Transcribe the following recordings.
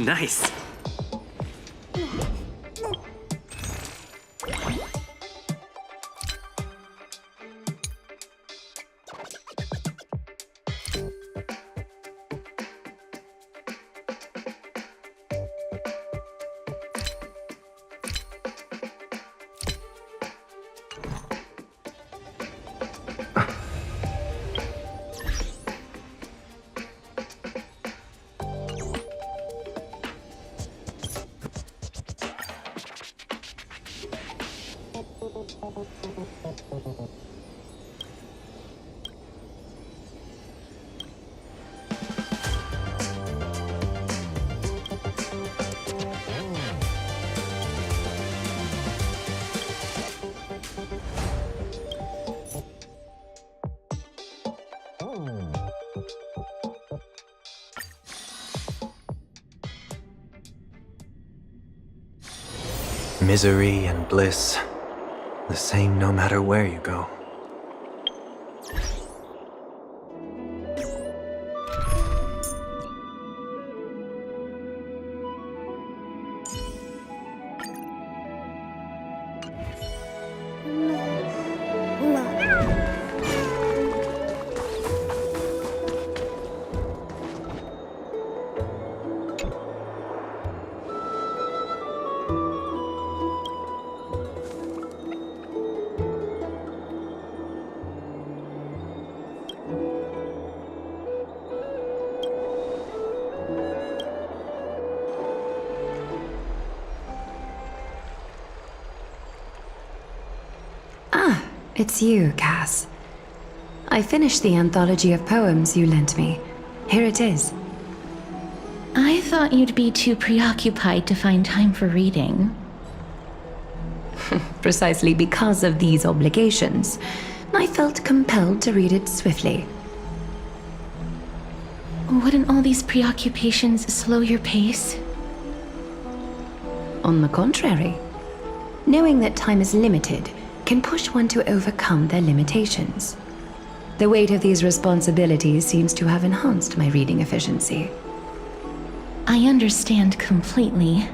Nice. Misery and bliss, the same no matter where you go. It's you, Cass. I finished the anthology of poems you lent me. Here it is. I thought you'd be too preoccupied to find time for reading. Precisely because of these obligations, I felt compelled to read it swiftly. Wouldn't all these preoccupations slow your pace? On the contrary, knowing that time is limited can push one to overcome their limitations. The weight of these responsibilities seems to have enhanced my reading efficiency. I understand completely.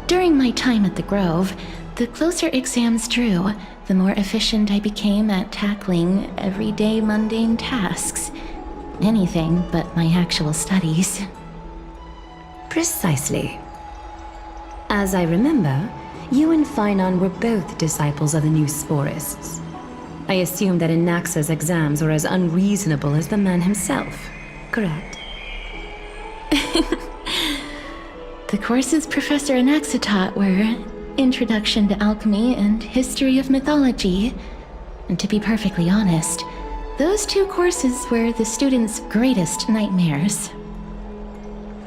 During my time at the Grove, the closer exams drew, the more efficient I became at tackling everyday mundane tasks. Anything but my actual studies. Precisely. As I remember, you and Finon were both disciples of the new Sporists. I assume that Anaxa's exams were as unreasonable as the man himself, correct? The courses Professor Anaxa taught were Introduction to Alchemy and History of Mythology. And to be perfectly honest, those two courses were the students' greatest nightmares.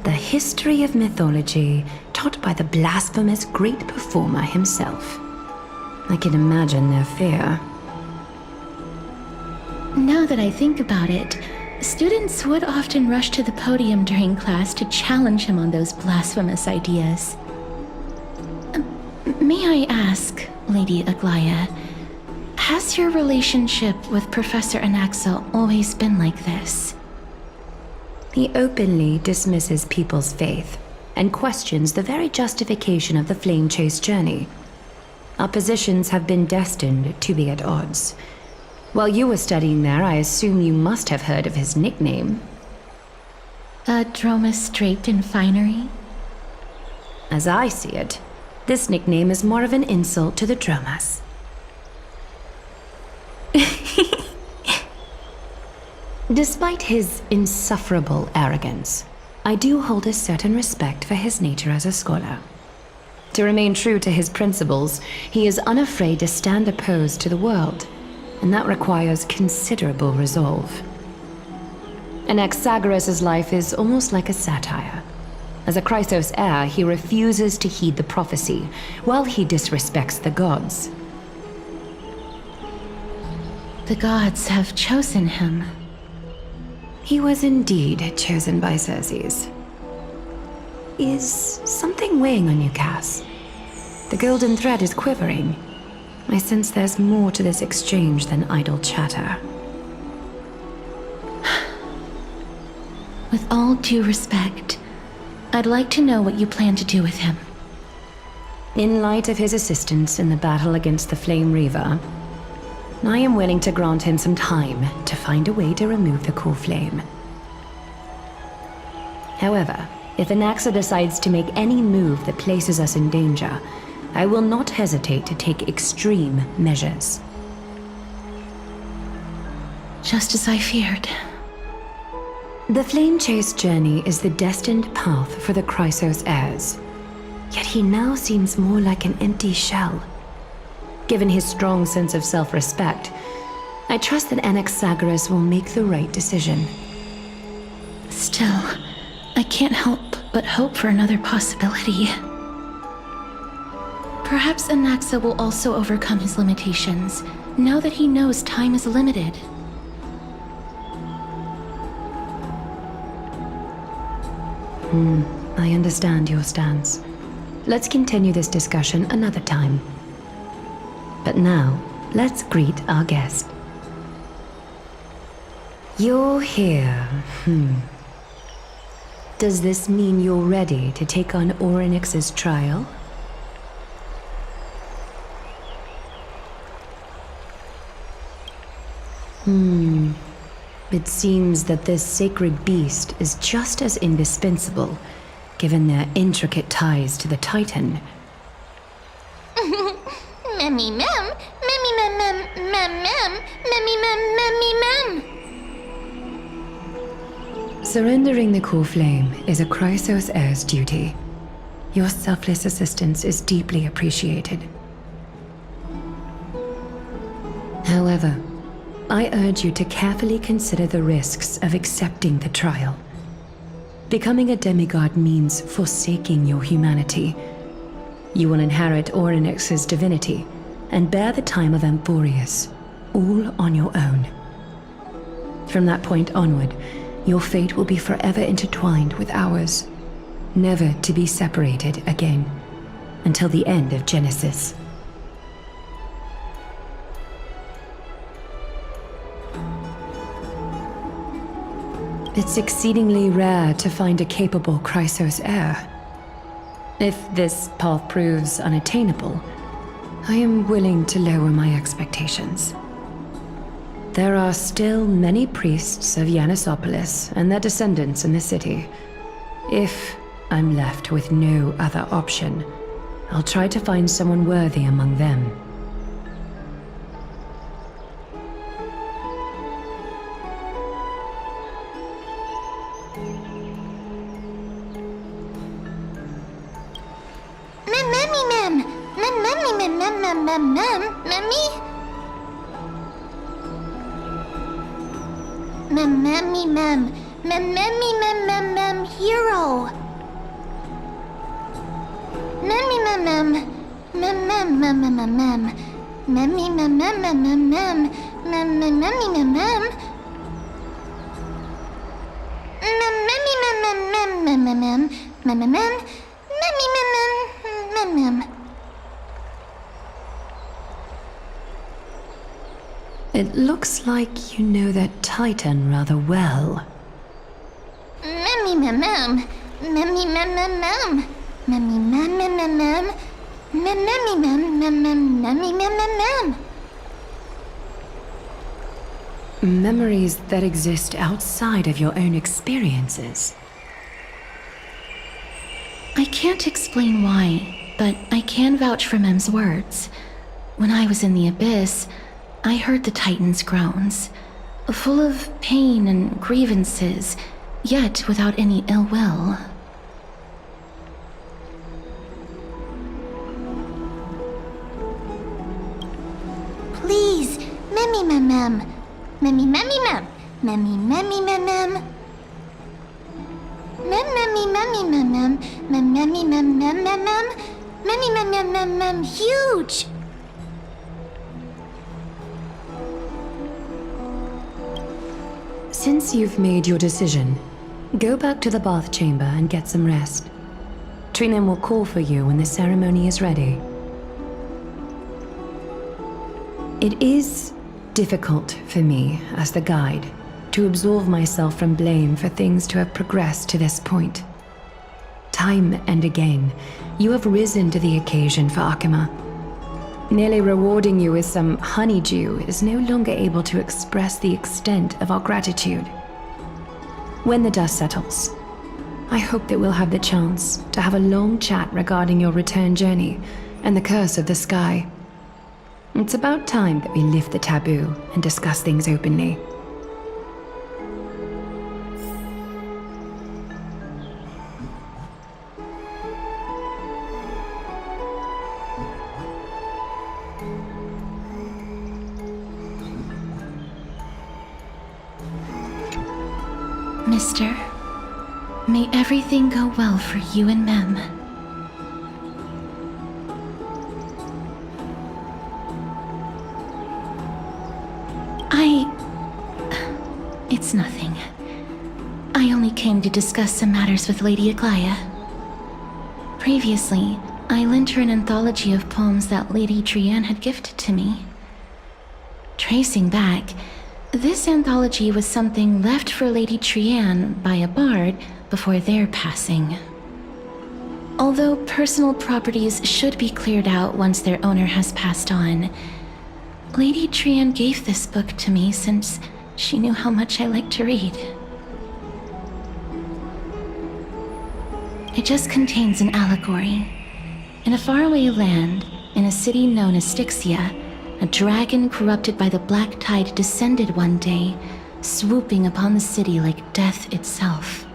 The history of mythology, taught by the blasphemous great performer himself. I can imagine their fear. Now that I think about it, students would often rush to the podium during class to challenge him on those blasphemous ideas. May I ask, Lady Aglaya, has your relationship with Professor Anaxa always been like this? He openly dismisses people's faith and questions the very justification of the Flame Chase journey. Our positions have been destined to be at odds. While you were studying there, I assume you must have heard of his nickname. A Dromus draped in finery? As I see it, this nickname is more of an insult to the Dromas. Despite his insufferable arrogance, I do hold a certain respect for his nature as a scholar. To remain true to his principles, he is unafraid to stand opposed to the world, and that requires considerable resolve. Anaxagoras' life is almost like a satire. As a Chrysos heir, he refuses to heed the prophecy, while he disrespects the gods. The gods have chosen him. He was indeed chosen by Circes. Is something weighing on you, Cass? The golden thread is quivering. I sense there's more to this exchange than idle chatter. With all due respect, I'd like to know what you plan to do with him. In light of his assistance in the battle against the Flame Reaver, I am willing to grant him some time to find a way to remove the cool flame. However, if Anaxa decides to make any move that places us in danger, I will not hesitate to take extreme measures. Just as I feared. The Flame Chase journey is the destined path for the Chrysos heirs. Yet he now seems more like an empty shell. Given his strong sense of self-respect, I trust that Anaxagoras will make the right decision. Still, I can't help but hope for another possibility. Perhaps Anaxa will also overcome his limitations, now that he knows time is limited. I understand your stance. Let's continue this discussion another time. But now, let's greet our guest. You're here. Does this mean you're ready to take on Orynyx's trial? It seems that this sacred beast is just as indispensable, given their intricate ties to the Titan. Memmy mem, memmy mem mem mem mem, memmy mem memmy mem. Surrendering the core flame is a Chrysos heir's duty. Your selfless assistance is deeply appreciated. However, I urge you to carefully consider the risks of accepting the trial. Becoming a demigod means forsaking your humanity. You will inherit Orynyx's divinity and bear the time of Amphorius, all on your own. From that point onward, your fate will be forever intertwined with ours, never to be separated again, until the end of Genesis. It's exceedingly rare to find a capable Chrysos heir. If this path proves unattainable, I am willing to lower my expectations. There are still many priests of Yanissopolis and their descendants in the city. If I'm left with no other option, I'll try to find someone worthy among them. Hero. Memmy mem mem mem mem mem mem mem mem. Memmy mem mem mem mem mem mem mem memmy mem mem. Memmy mem mem mem mem mem mem mem mem mem. Memmy mem mem mem mem. It looks like you know that Titan rather well. Memmy mem mem. Memmy mem mem mem. Memmy mem mem mem mem. Memmy mem mem mem memmy mem mem mem. Memories that exist outside of your own experiences. I can't explain why, but I can vouch for Mem's words. When I was in the Abyss, I heard the Titan's groans, full of pain and grievances, yet without any ill will. Please, memmy mem mem. Memmy memmy mem. Memmy memmy mem mem. Mem memmy memmy mem mem. Mem memmy mem mem mem mem. Memmy mem mem mem mem. Huge. Since you've made your decision, go back to the bath chamber and get some rest. Trinem will call for you when the ceremony is ready. It is difficult for me, as the guide, to absolve myself from blame for things to have progressed to this point. Time and again, you have risen to the occasion for Akima. Merely rewarding you with some honeydew is no longer able to express the extent of our gratitude. When the dust settles, I hope that we'll have the chance to have a long chat regarding your return journey and the curse of the sky. It's about time that we lift the taboo and discuss things openly. Mister, may everything go well for you and Mem. It's nothing. I only came to discuss some matters with Lady Aglaya. Previously, I lent her an anthology of poems that Lady Trianne had gifted to me. Tracing back, this anthology was something left for Lady Trianne by a bard before their passing. Although personal properties should be cleared out once their owner has passed on, Lady Trianne gave this book to me since she knew how much I liked to read. It just contains an allegory. In a faraway land, in a city known as Styxia, a dragon corrupted by the black tide descended one day, swooping upon the city like death itself.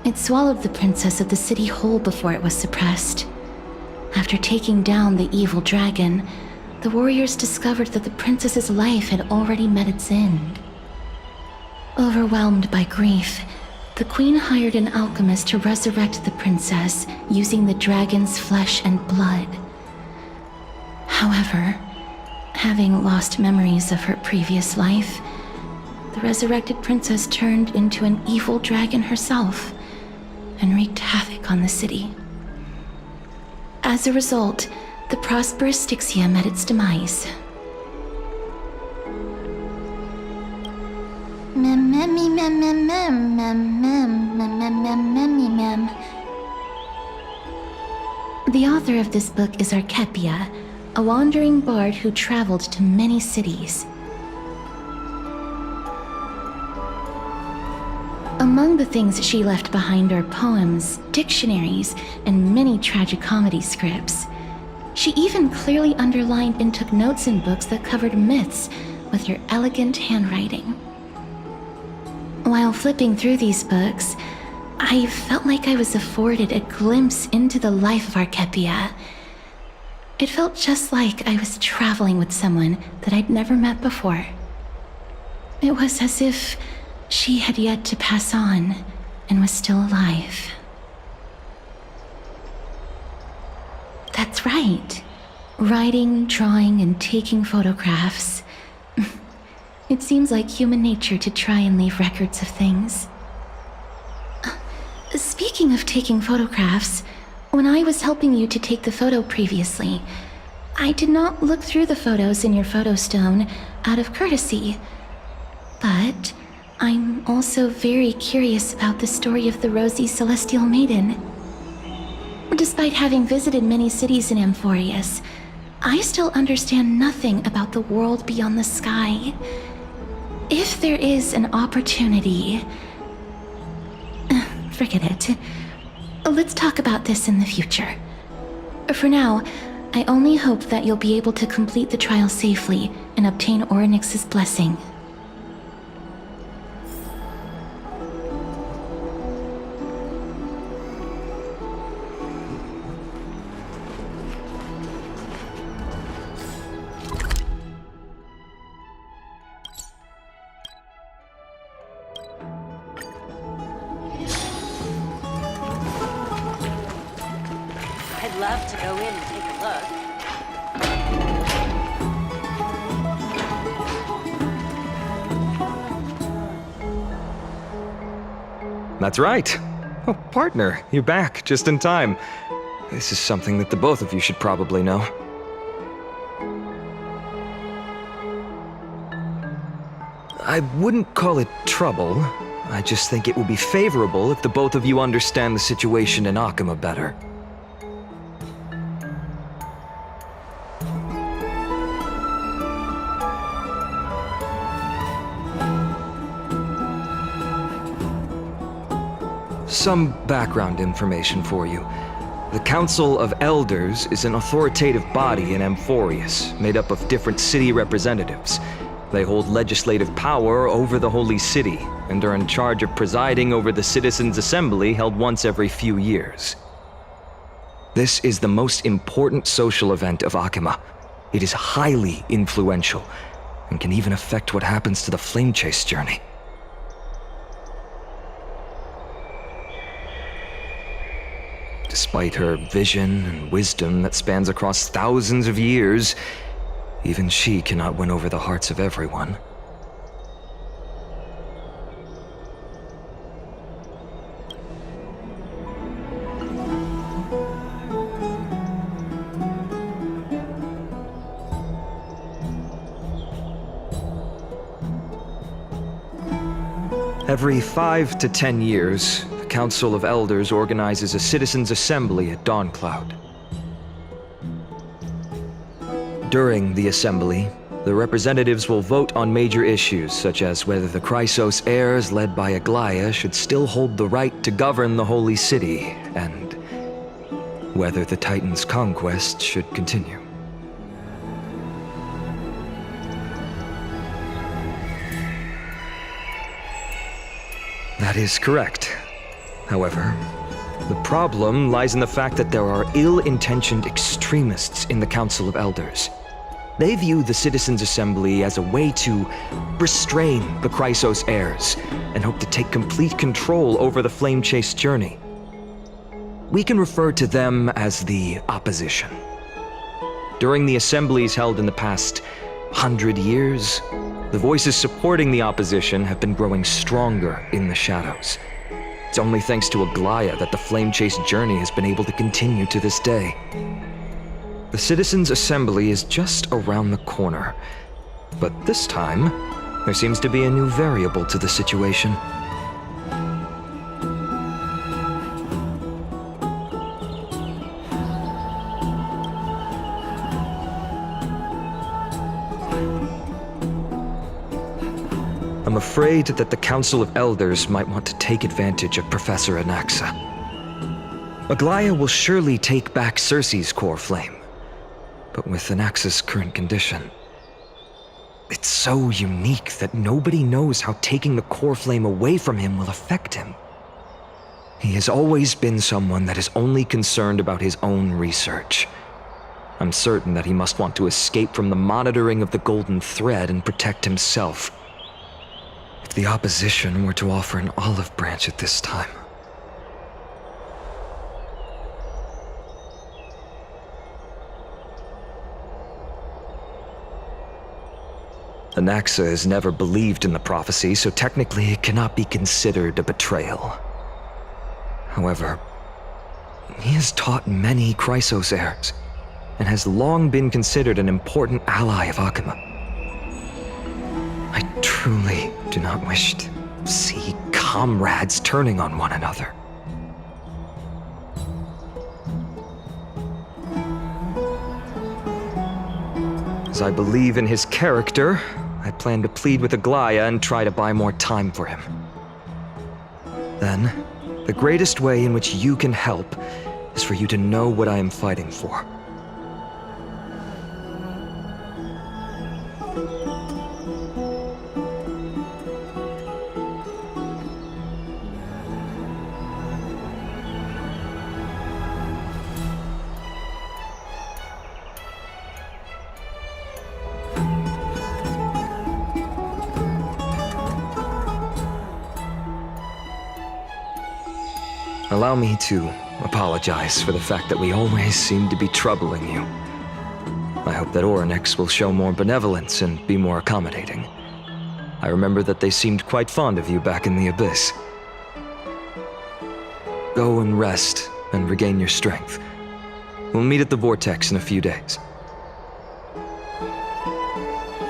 It swallowed the princess of the city whole before it was suppressed. After taking down the evil dragon, the warriors discovered that the princess's life had already met its end. Overwhelmed by grief, the queen hired an alchemist to resurrect the princess using the dragon's flesh and blood. However, having lost memories of her previous life, the resurrected princess turned into an evil dragon herself and wreaked havoc on the city. As a result, the prosperous Styxia met its demise. The author of this book is Archepia, a wandering bard who traveled to many cities. Among the things she left behind are poems, dictionaries, and many tragicomedy scripts. She even clearly underlined and took notes in books that covered myths with her elegant handwriting. While flipping through these books, I felt like I was afforded a glimpse into the life of Archepia. It felt just like I was traveling with someone that I'd never met before. It was as if she had yet to pass on and was still alive. That's right. Writing, drawing, and taking photographs. It seems like human nature to try and leave records of things. Speaking of taking photographs, when I was helping you to take the photo previously, I did not look through the photos in your photo stone out of courtesy. But I'm also very curious about the story of the rosy celestial maiden. Despite having visited many cities in Amphorius, I still understand nothing about the world beyond the sky. If there is an opportunity... Forget it. Let's talk about this in the future. For now, I only hope that you'll be able to complete the trial safely and obtain Orynyx's blessing. I'd love to go in and take a look. That's right. Oh, partner, you're back just in time. This is something that the both of you should probably know. I wouldn't call it trouble. I just think it will be favorable if the both of you understand the situation in Akima better. Some background information for you. The Council of Elders is an authoritative body in Amphorius, made up of different city representatives. They hold legislative power over the Holy City, and are in charge of presiding over the Citizens' Assembly held once every few years. This is the most important social event of Akima. It is highly influential, and can even affect what happens to the Flame Chase journey. Despite her vision and wisdom that spans across thousands of years, even she cannot win over the hearts of everyone. Every 5 to 10 years, the Council of Elders organizes a citizens' assembly at Dawncloud. During the assembly, the representatives will vote on major issues such as whether the Chrysos heirs led by Aglaya should still hold the right to govern the Holy City, and whether the Titan's conquest should continue. That is correct. However, the problem lies in the fact that there are ill-intentioned extremists in the Council of Elders. They view the Citizens' Assembly as a way to restrain the Chrysos heirs, and hope to take complete control over the Flame Chase journey. We can refer to them as the opposition. During the assemblies held in the past 100 years, the voices supporting the opposition have been growing stronger in the shadows. It's only thanks to Aglaya that the Flame Chase journey has been able to continue to this day. The Citizens' Assembly is just around the corner, but this time, there seems to be a new variable to the situation. I'm afraid that the Council of Elders might want to take advantage of Professor Anaxa. Aglaya will surely take back Circe's core flame, but with Anaxa's current condition, it's so unique that nobody knows how taking the core flame away from him will affect him. He has always been someone that is only concerned about his own research. I'm certain that he must want to escape from the monitoring of the Golden Thread and protect himself. If the opposition were to offer an olive branch at this time. Anaxa has never believed in the prophecy, so technically it cannot be considered a betrayal. However, he has taught many Chrysos heirs, and has long been considered an important ally of Akima. I truly do not wish to see comrades turning on one another. As I believe in his character, I plan to plead with Aglaya and try to buy more time for him. Then, the greatest way in which you can help is for you to know what I am fighting for. Allow me to apologize for the fact that we always seem to be troubling you. I hope that Orynyx will show more benevolence and be more accommodating. I remember that they seemed quite fond of you back in the Abyss. Go and rest and regain your strength. We'll meet at the Vortex in a few days.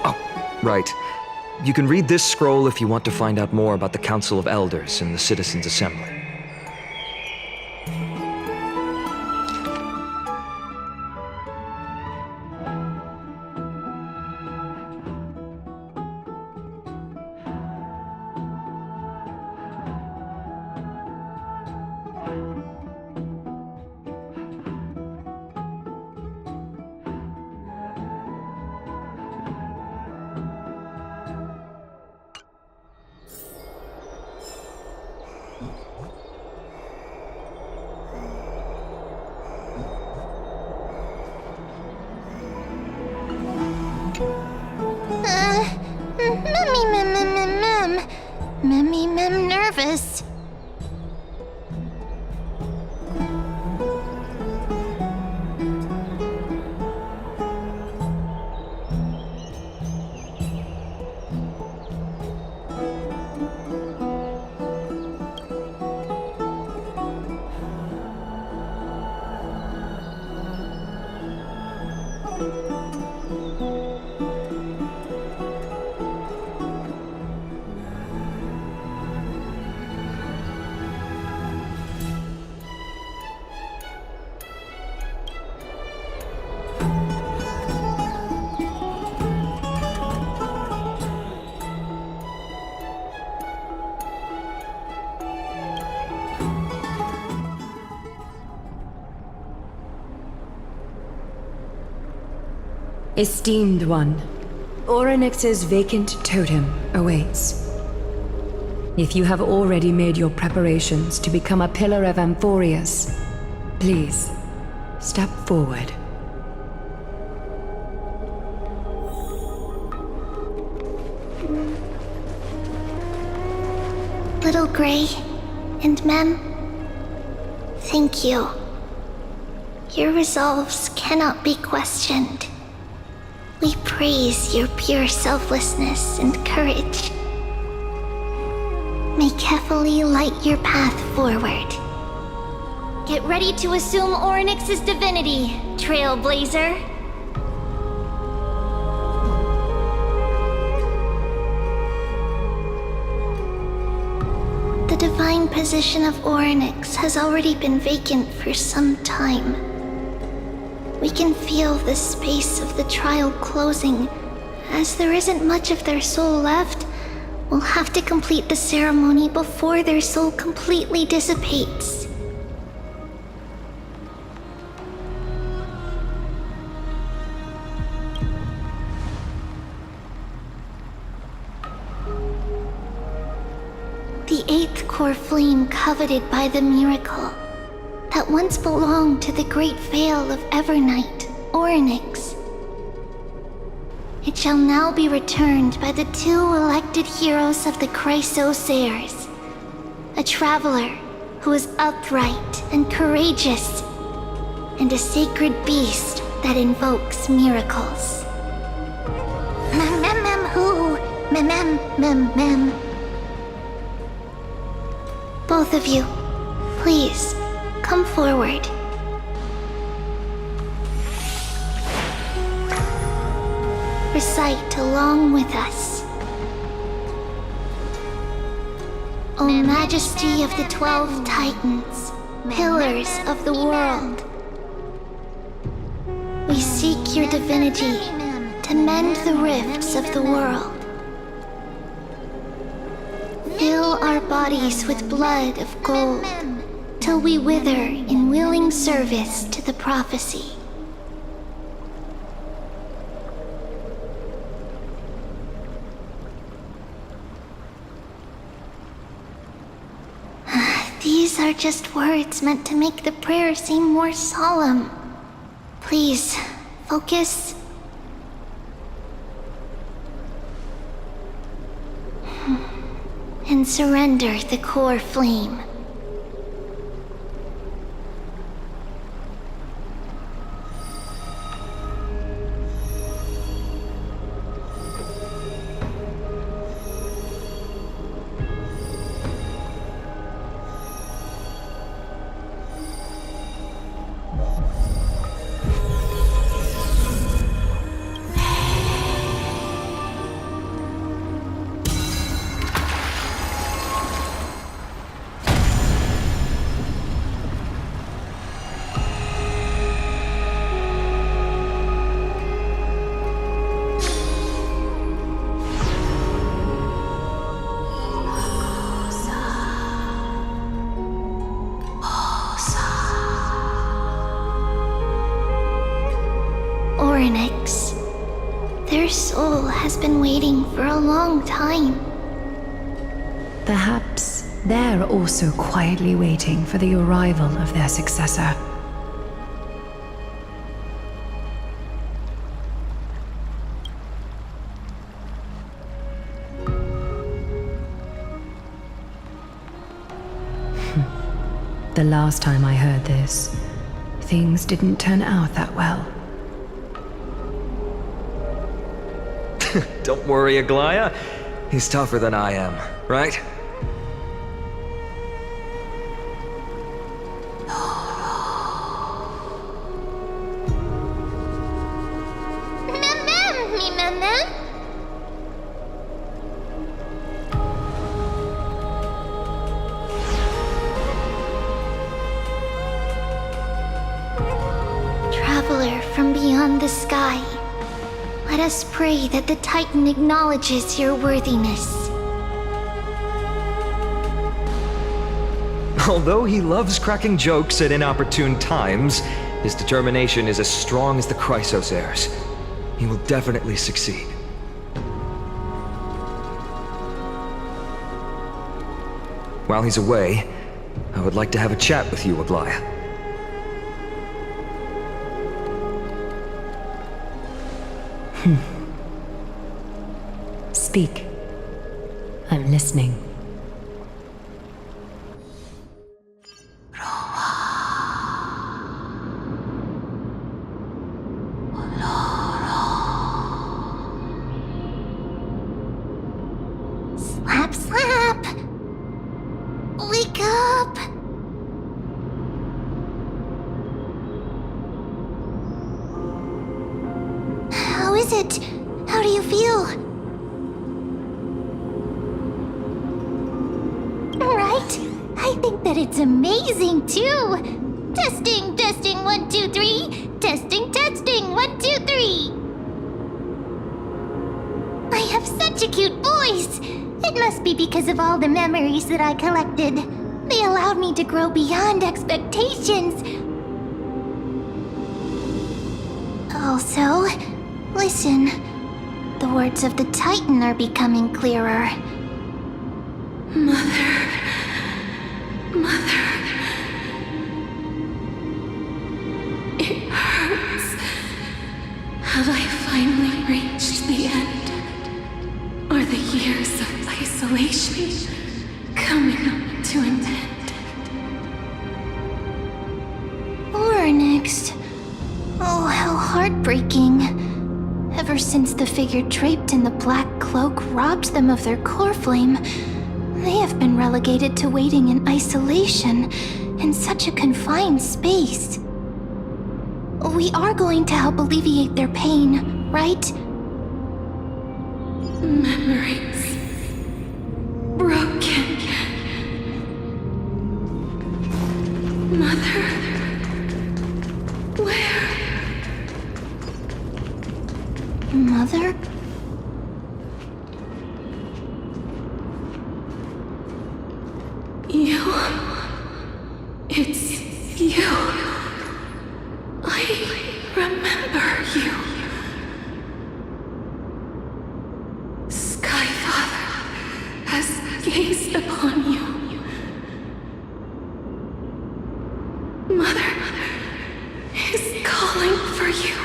Oh, right. You can read this scroll if you want to find out more about the Council of Elders and the Citizens' Assembly. I'm nervous. Esteemed one, Orynyx's vacant totem awaits. If you have already made your preparations to become a pillar of Amphorius, please, step forward. Little Grey and Mem, thank you. Your resolves cannot be questioned. We praise your pure selflessness and courage. May Kefali light your path forward. Get ready to assume Orynyx's divinity, Trailblazer. The divine position of Orynyx has already been vacant for some time. We can feel the space of the trial closing. As there isn't much of their soul left, we'll have to complete the ceremony before their soul completely dissipates. The eighth core flame coveted by the miracle that once belonged to the great Vale of Evernight, Orynyx. It shall now be returned by the two elected heroes of the Chrysosairs, a traveler who is upright and courageous, and a sacred beast that invokes miracles. Who? Both of you, please, come forward. Recite along with us. O Majesty of the 12 Titans, pillars of the world, we seek your divinity to mend the rifts of the world. Fill our bodies with blood of gold, till we wither in willing service to the prophecy. These are just words meant to make the prayer seem more solemn. Please, focus. And surrender the core flame. soul has been waiting for a long time. Perhaps they're also quietly waiting for the arrival of their successor. The last time I heard this, things didn't turn out that well. Don't worry, Aglaya. He's tougher than I am, right? Traveler from beyond the sky, let us pray that the Titan acknowledges your worthiness. Although he loves cracking jokes at inopportune times, his determination is as strong as the Chrysos heirs. He will definitely succeed. While he's away, I would like to have a chat with you, Aglaya. Speak. I'm listening. Slap, slap! Wake up! How is it? How do you feel? Right? I think that it's amazing too! Testing, testing, 1, 2, 3! Testing, testing, 1, 2, 3! I have such a cute voice! It must be because of all the memories that I collected. They allowed me to grow beyond expectations. Also, listen. The words of the Titan are becoming clearer. Mother. It hurts. Have I finally reached the end? Are the years of isolation coming to an end? Or next. Oh, how heartbreaking. Ever since the figure draped in the black cloak robbed them of their core flame, they have been relegated to waiting in isolation in such a confined space. We are going to help alleviate their pain, right? Memories broken. Mother, where? Mother? You. It's you. I remember you. Skyfather has gazed upon you. Mother is calling for you.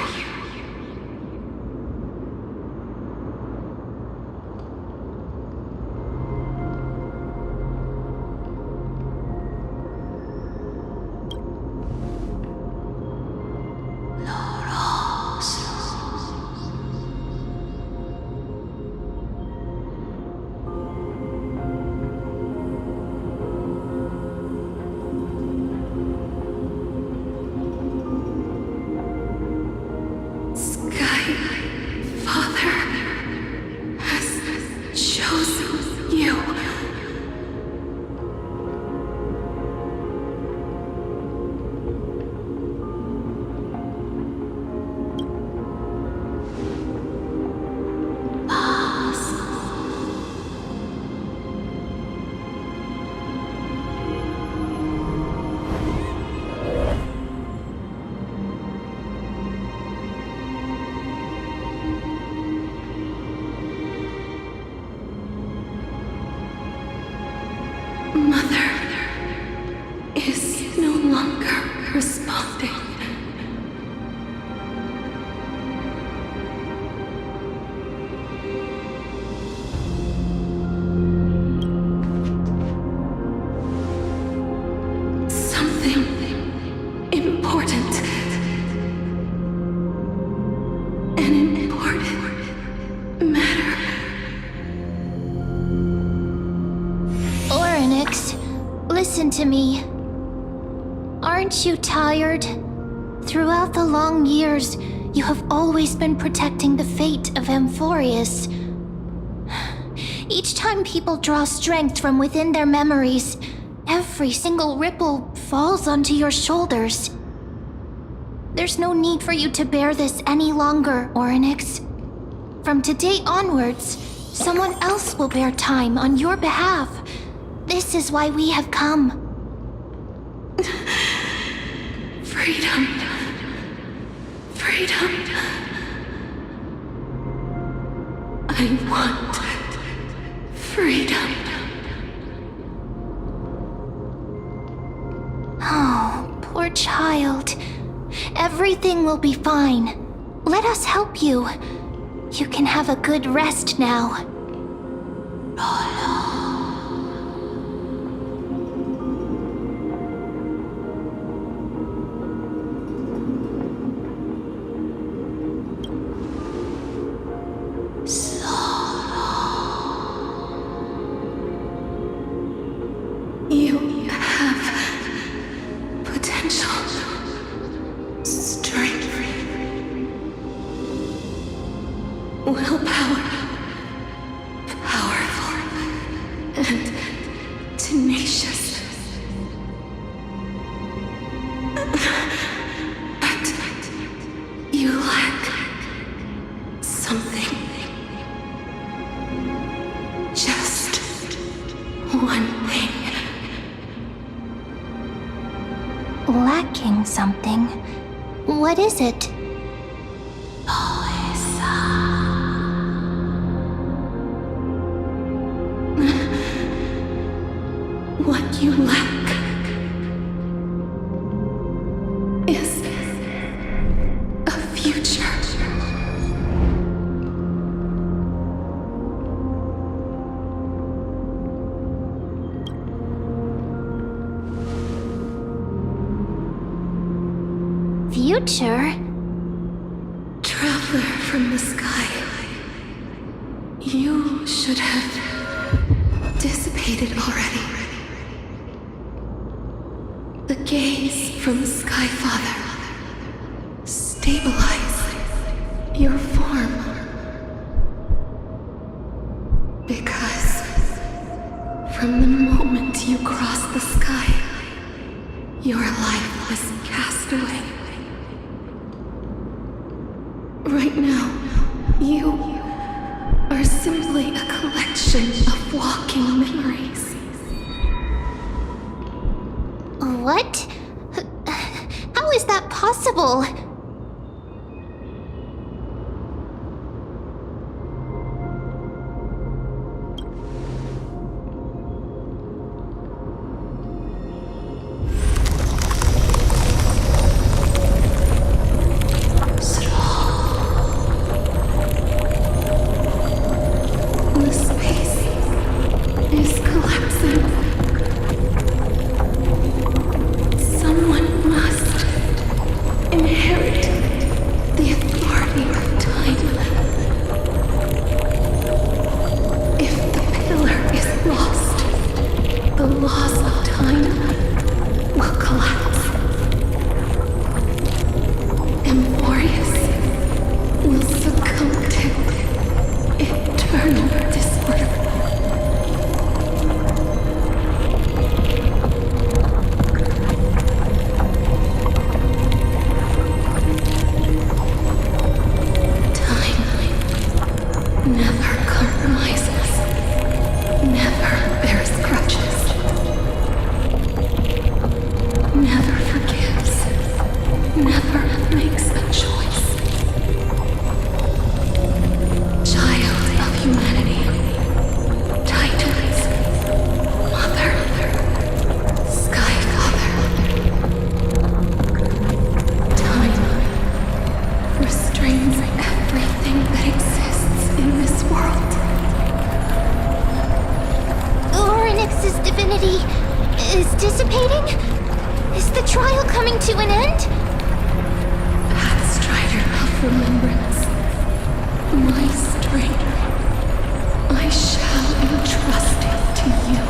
Mother is no longer responding. Something important. An important matter. Oryx, listen to me. Aren't you tired? Throughout the long years, you have always been protecting the fate of Amphorius. Each time people draw strength from within their memories, every single ripple falls onto your shoulders. There's no need for you to bear this any longer, Oryx. From today onwards, someone else will bear time on your behalf. This is why we have come. Freedom. Freedom. I want freedom. Oh, poor child. Everything will be fine. Let us help you. You can have a good rest now. You have potential, strength, willpower, powerful, and tenacious. But you lack something. Just one thing. Lacking something. What is it? What you lack is a future. Future? Traveler from the sky, you should have dissipated already. The gaze from the Sky Father stabilize your form. Because from the moment you crossed the sky, your life was cast away. Right now, you are simply a collection of walking memories. What? How is that possible? The space is collapsing. Someone must inherit the authority of time. If the pillar is lost, the laws of time will collapse. Amphorius will succumb to eternal disorder. Time never compromises, never bears grudges, never forgives, never makes a choice. Child of humanity, Titans, Mother, dissipating? Is the trial coming to an end? Strider of remembrance, my strength, I shall entrust it to you.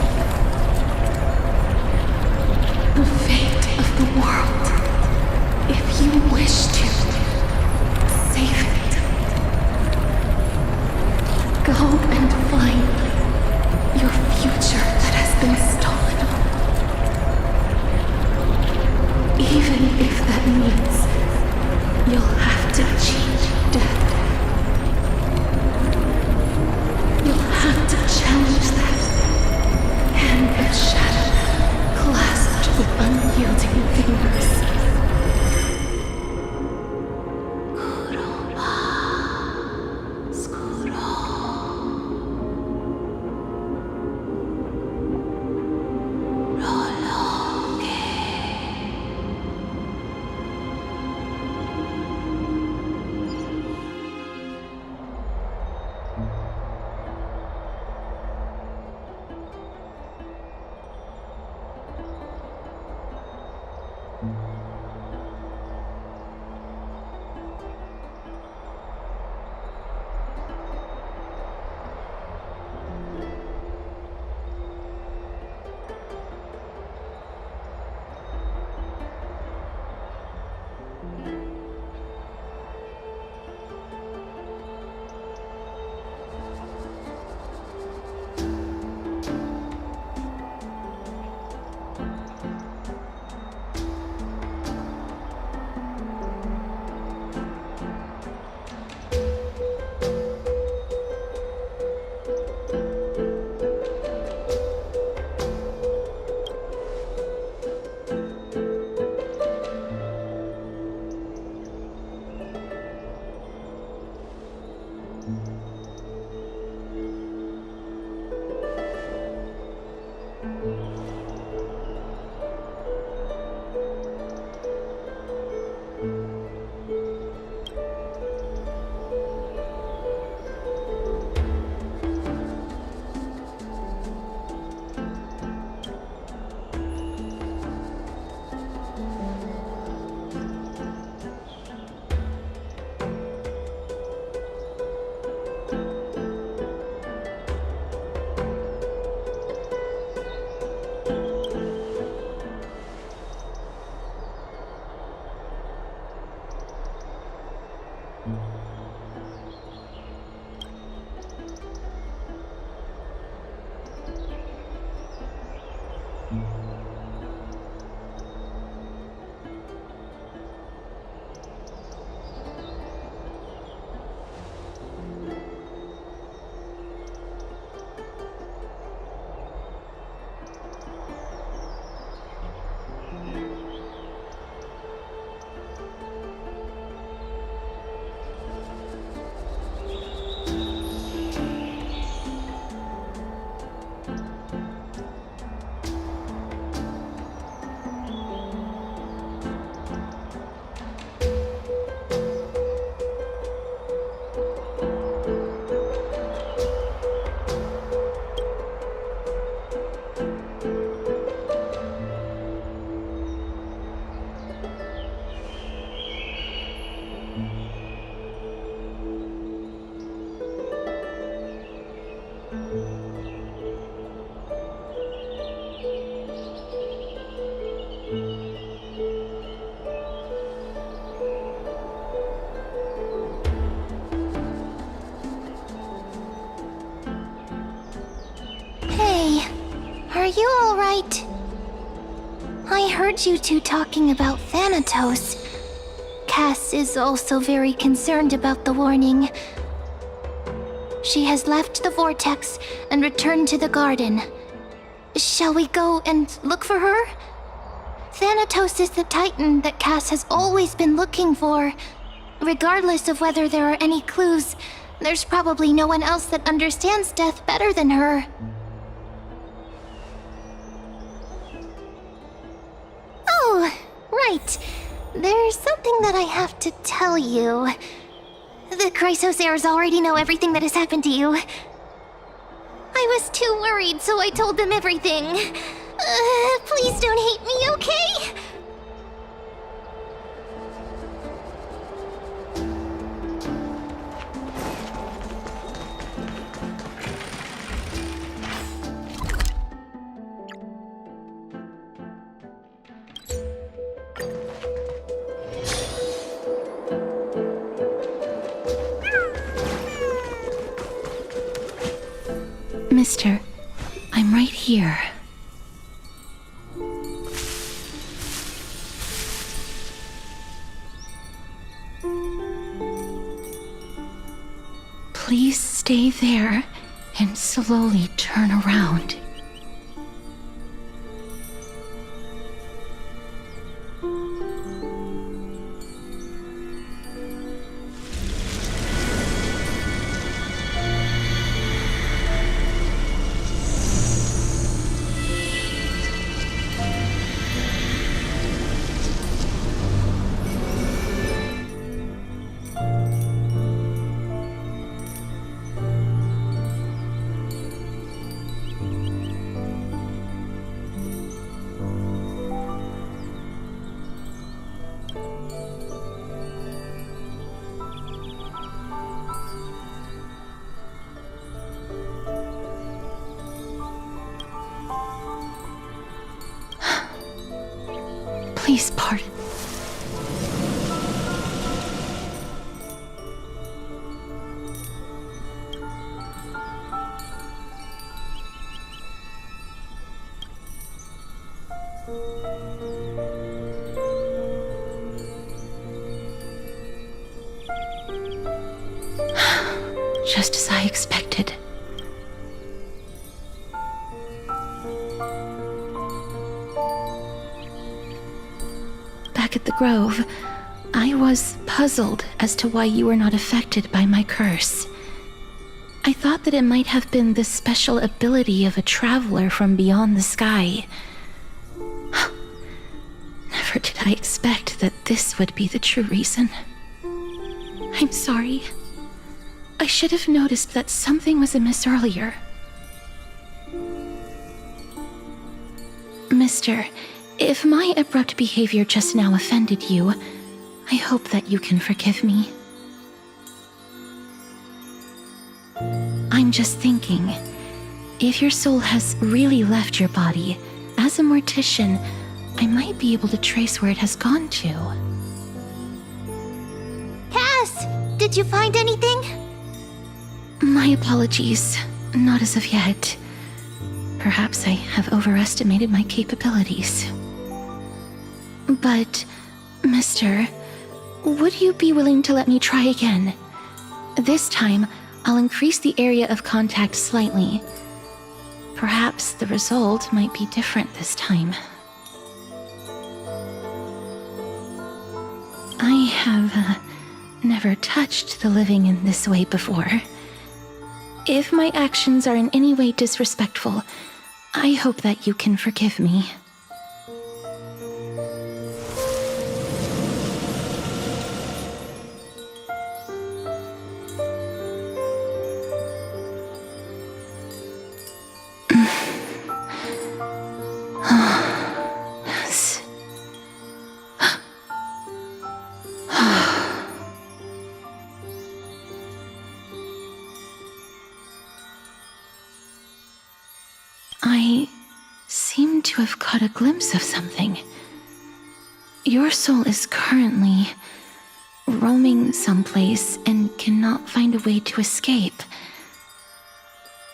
The fate of the world, if you wish to save it. Go and find your future that has been stolen. Even if that means you'll have to change death. You'll have to challenge that hand of shadow clasped with unyielding fingers. Are you alright? I heard you two talking about Thanatos. Cass is also very concerned about the warning. She has left the vortex and returned to the garden. Shall we go and look for her? Thanatos is the titan that Cass has always been looking for. Regardless of whether there are any clues, there's probably no one else that understands death better than her. Oh, right. There's something that I have to tell you. The Chrysosairs already know everything that has happened to you. I was too worried, so I told them everything. Please don't hate me, okay? Mister, I'm right here. Please stay there and slowly turn around. Please pardon. Just as I expected. Back at the Grove, I was puzzled as to why you were not affected by my curse. I thought that it might have been the special ability of a traveler from beyond the sky. Never did I expect that this would be the true reason. I'm sorry. I should have noticed that something was amiss earlier. Mister, if my abrupt behavior just now offended you, I hope that you can forgive me. I'm just thinking, if your soul has really left your body, as a mortician, I might be able to trace where it has gone to. Cass, did you find anything? My apologies, not as of yet. Perhaps I have overestimated my capabilities. But, Mister, would you be willing to let me try again? This time, I'll increase the area of contact slightly. Perhaps the result might be different this time. I have never touched the living in this way before. If my actions are in any way disrespectful, I hope that you can forgive me. I seem to have caught a glimpse of something. Your soul is currently roaming someplace and cannot find a way to escape.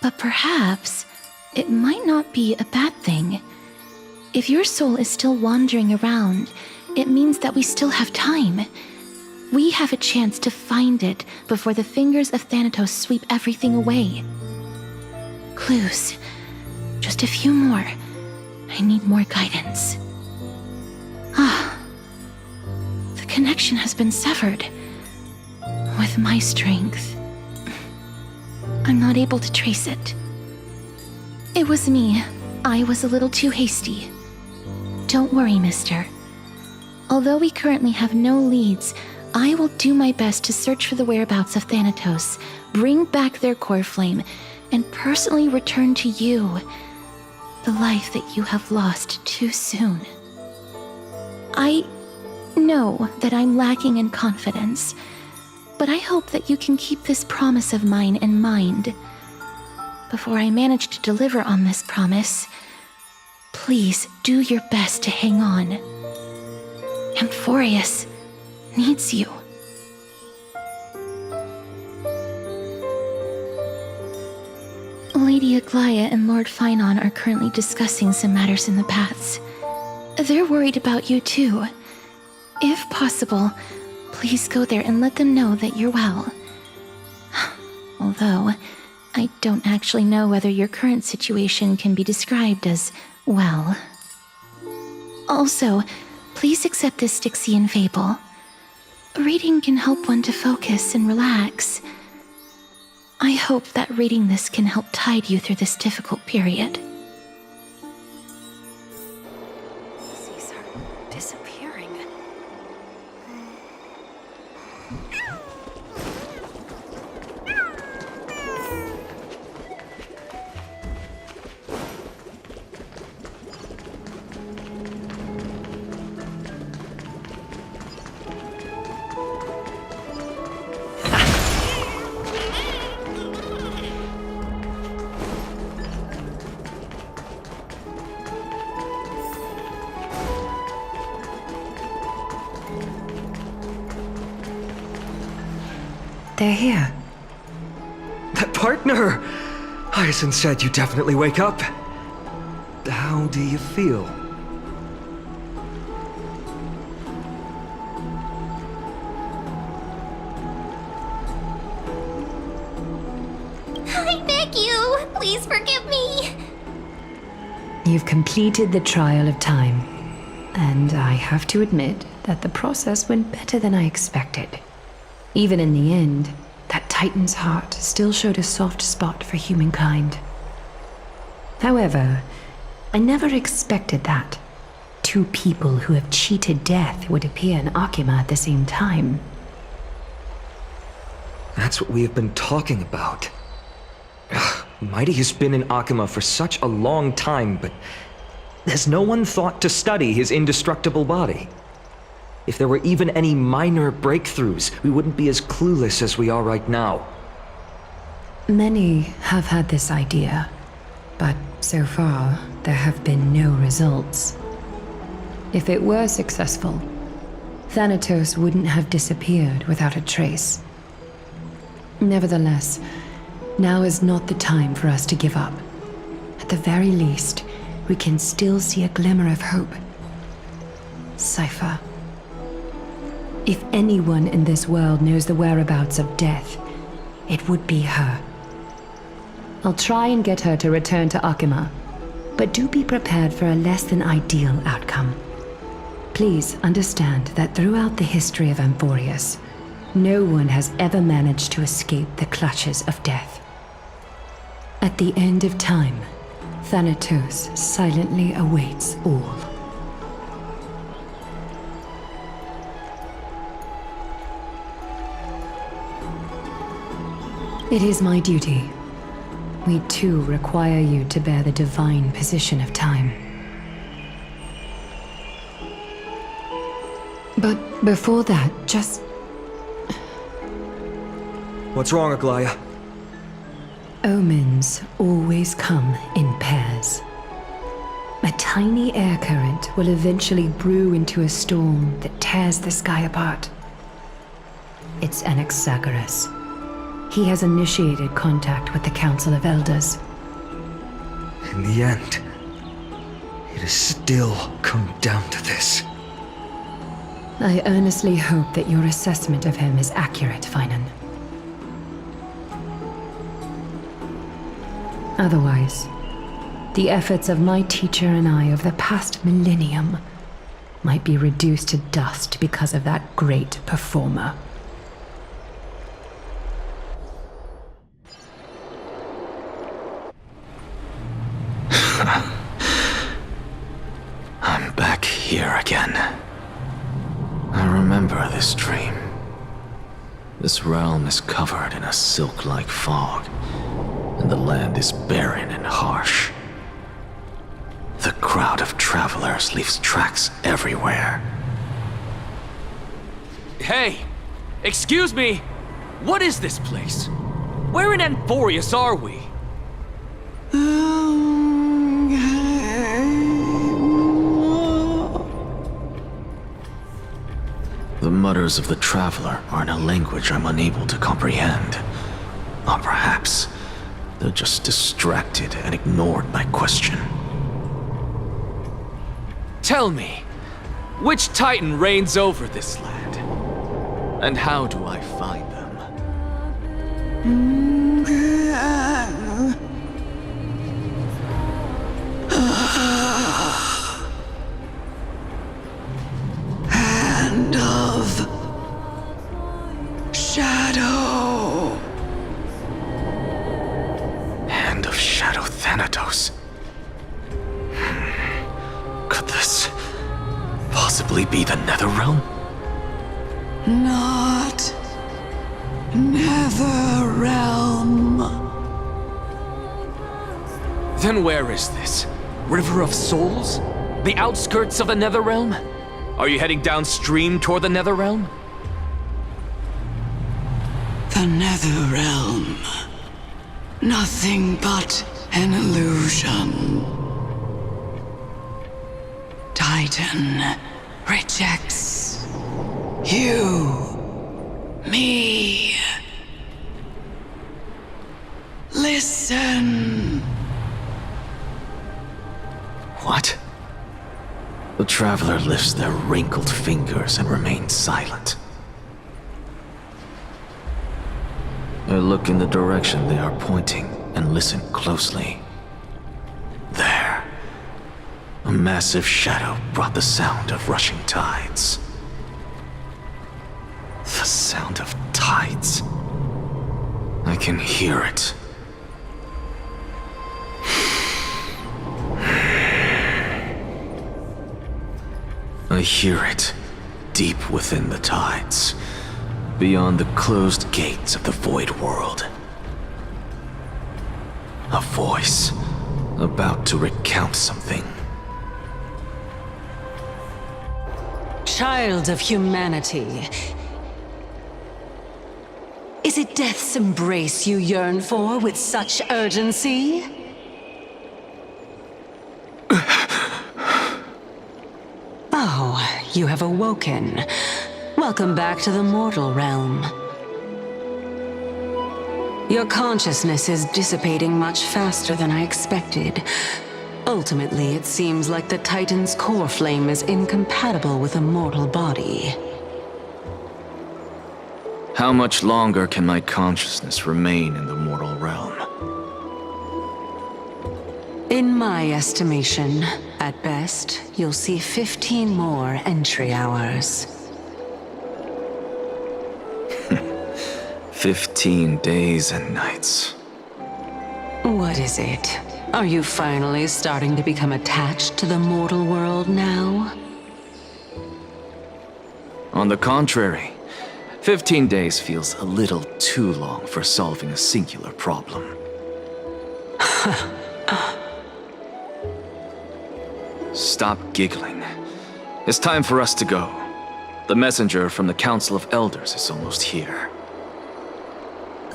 But perhaps it might not be a bad thing. If your soul is still wandering around, it means that we still have time. We have a chance to find it before the fingers of Thanatos sweep everything away. Clues. Just a few more. I need more guidance. The connection has been severed. With my strength, I'm not able to trace it. It was me. I was a little too hasty. Don't worry, mister. Although we currently have no leads, I will do my best to search for the whereabouts of Thanatos, bring back their core flame, and personally return to you the life that you have lost too soon. I know that I'm lacking in confidence, but I hope that you can keep this promise of mine in mind. Before I manage to deliver on this promise, please do your best to hang on. Amphorius needs you. Lady Aglaya and Lord Finon are currently discussing some matters in the paths. They're worried about you too. If possible, please go there and let them know that you're well. Although, I don't actually know whether your current situation can be described as well. Also, please accept this Styxian fable. Reading can help one to focus and relax. I hope that reading this can help tide you through this difficult period. These are disappearing. They're here. That partner! Hyacinth said you definitely wake up. How do you feel? I beg you, please forgive me. You've completed the trial of time, and I have to admit that the process went better than I expected. Even in the end, that Titan's heart still showed a soft spot for humankind. However, I never expected that two people who have cheated death would appear in Akima at the same time. That's what we have been talking about. Mighty has been in Akima for such a long time, but has no one thought to study his indestructible body? If there were even any minor breakthroughs, we wouldn't be as clueless as we are right now. Many have had this idea, but so far, there have been no results. If it were successful, Thanatos wouldn't have disappeared without a trace. Nevertheless, now is not the time for us to give up. At the very least, we can still see a glimmer of hope. Cypher. If anyone in this world knows the whereabouts of death, it would be her. I'll try and get her to return to Akima, but do be prepared for a less than ideal outcome. Please understand that throughout the history of Amphorius, no one has ever managed to escape the clutches of death. At the end of time, Thanatos silently awaits all. It is my duty. We too require you to bear the divine position of time. But before that, just... What's wrong, Aglaya? Omens always come in pairs. A tiny air current will eventually brew into a storm that tears the sky apart. It's Anaxagoras. He has initiated contact with the Council of Elders. In the end, it has still come down to this. I earnestly hope that your assessment of him is accurate, Finan. Otherwise, the efforts of my teacher and I over the past millennium might be reduced to dust because of that great performer. I'm back here again. I remember this dream. This realm is covered in a silk-like fog, and the land is barren and harsh. The crowd of travelers leaves tracks everywhere. Hey! Excuse me! What is this place? Where in Anthorius are we? The mutters of the traveler are in a language I'm unable to comprehend. Or perhaps they're just distracted and ignored my question. Tell me, which Titan reigns over this land? And how do I find them? Hand of Shadow. Hand of Shadow Thanatos. Could this possibly be the Netherrealm? Not Netherrealm. Then where is this? River of Souls? The outskirts of the Netherrealm? Are you heading downstream toward the Netherrealm? The Netherrealm. Nothing but an illusion. Titan rejects you, me. Listen. What? The traveler lifts their wrinkled fingers and remains silent. I look in the direction they are pointing and listen closely. There. A massive shadow brought the sound of rushing tides. The sound of tides. I can hear it. I hear it deep within the tides, beyond the closed gates of the void world. A voice about to recount something. Child of humanity, is it death's embrace you yearn for with such urgency? Oh, you have awoken. Welcome back to the mortal realm. Your consciousness is dissipating much faster than I expected. Ultimately, it seems like the Titan's core flame is incompatible with a mortal body. How much longer can my consciousness remain in the mortal realm? In my estimation, at best, you'll see 15 more entry hours. 15 days and nights. What is it? Are you finally starting to become attached to the mortal world now? On the contrary, 15 days feels a little too long for solving a singular problem. Stop giggling. It's time for us to go. The messenger from the Council of Elders is almost here.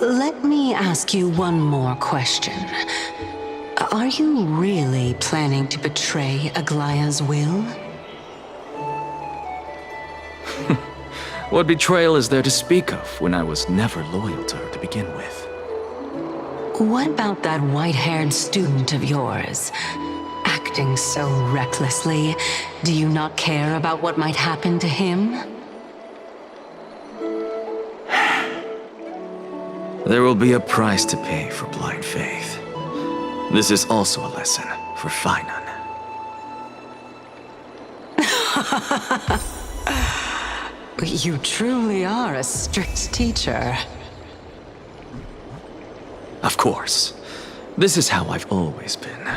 Let me ask you one more question. Are you really planning to betray Aglaya's will? What betrayal is there to speak of when I was never loyal to her to begin with? What about that white-haired student of yours? Acting so recklessly, do you not care about what might happen to him? There will be a price to pay for blind faith. This is also a lesson for Finan. You truly are a strict teacher. Of course. This is how I've always been.